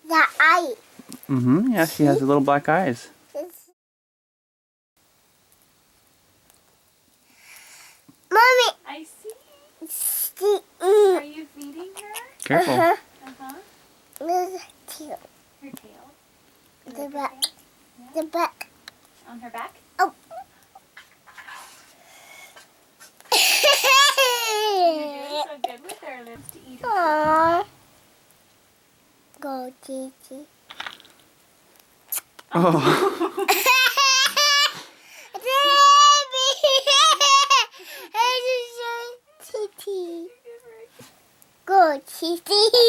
The eye. Yeah, she has the little black eyes. Mommy. I see. See. Are you feeding her? Careful. Uh-huh. There's a tail. Her tail. The back. Yeah. The back. On her back? Oh. You're doing so good with her. Lives to eat her. Aww. Go, Tootie. Oh. Go, Tootie.